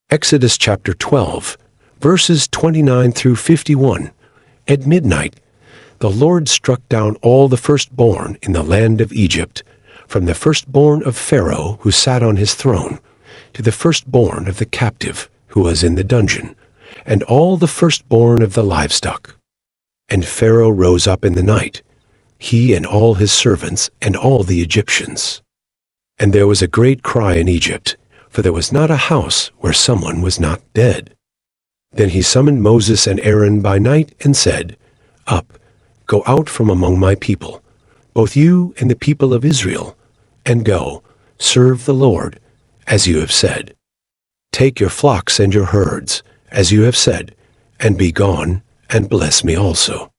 Exodus chapter 12, verses 29 through 51. At midnight, the Lord struck down all the firstborn in the land of Egypt, from the firstborn of Pharaoh who sat on his throne, to the firstborn of the captive who was in the dungeon, and all the firstborn of the livestock. And Pharaoh rose up in the night, he and all his servants and all the Egyptians. And there was a great cry in Egypt, for there was not a house where someone was not dead. Then he summoned Moses and Aaron by night and said, Up, go out from among my people, both you and the people of Israel, and go, serve the Lord, as you have said. Take your flocks and your herds, as you have said, and be gone, and bless me also.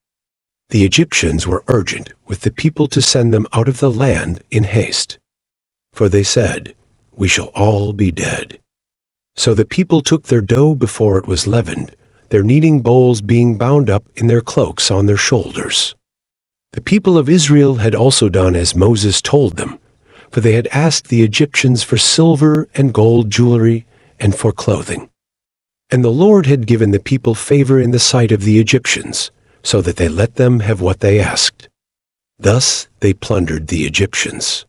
The Egyptians were urgent with the people to send them out of the land in haste. For they said, We shall all be dead. So the people took their dough before it was leavened, their kneading bowls being bound up in their cloaks on their shoulders. The people of Israel had also done as Moses told them, for they had asked the Egyptians for silver and gold jewelry and for clothing. And the Lord had given the people favor in the sight of the Egyptians, so that they let them have what they asked. Thus they plundered the Egyptians.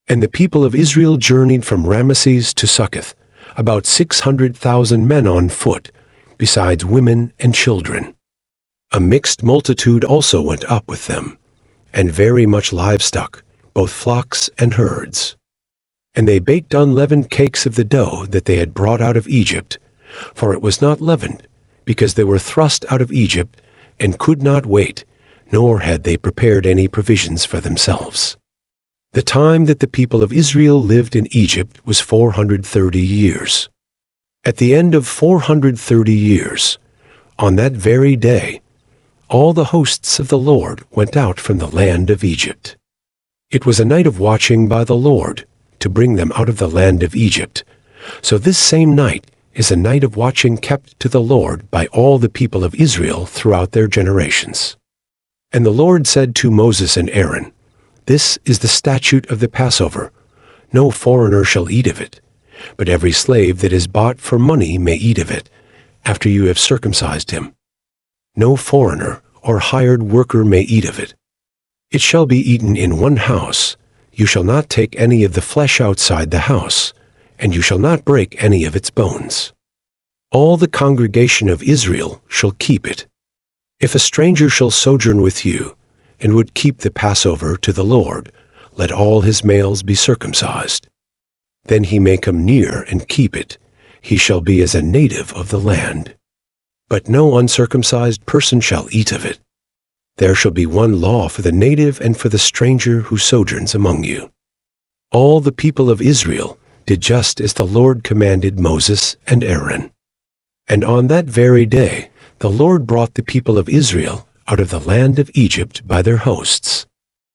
And the people of Israel journeyed from Ramesses to Succoth, about 600,000 men on foot, besides women and children. A mixed multitude also went up with them, and very much livestock, both flocks and herds. And they baked unleavened cakes of the dough that they had brought out of Egypt, for it was not leavened, because they were thrust out of Egypt, and could not wait, nor had they prepared any provisions for themselves. The time that the people of Israel lived in Egypt was 430 years. At the end of 430 years, on that very day, all the hosts of the Lord went out from the land of Egypt. It was a night of watching by the Lord, to bring them out of the land of Egypt. So this same night is a night of watching kept to the Lord by all the people of Israel throughout their generations. And the Lord said to Moses and Aaron, This is the statute of the Passover. No foreigner shall eat of it, but every slave that is bought for money may eat of it, after you have circumcised him. No foreigner or hired worker may eat of it. It shall be eaten in one house. You shall not take any of the flesh outside the house, and you shall not break any of its bones. All the congregation of Israel shall keep it. If a stranger shall sojourn with you, and would keep the Passover to the Lord, let all his males be circumcised. Then he may come near and keep it. He shall be as a native of the land. But no uncircumcised person shall eat of it. There shall be one law for the native and for the stranger who sojourns among you. All the people of Israel did just as the Lord commanded Moses and Aaron. And on that very day the Lord brought the people of Israel out of the land of Egypt by their hosts.